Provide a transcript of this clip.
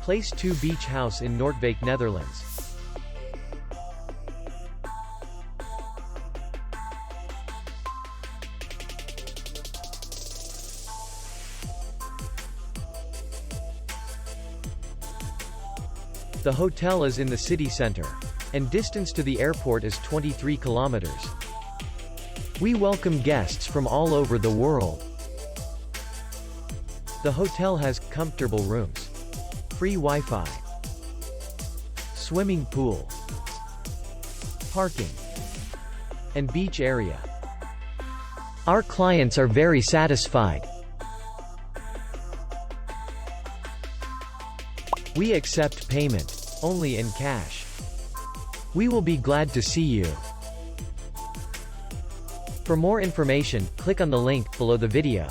Place2BEach House in Noordwijk, Netherlands. The hotel is in the city center, and distance to the airport is 23 kilometers. We welcome guests from all over the world. The hotel has comfortable rooms, free Wi-Fi, swimming pool, parking, and beach area. Our clients are very satisfied. We accept payment only in cash. We will be glad to see you. For more information, click on the link below the video.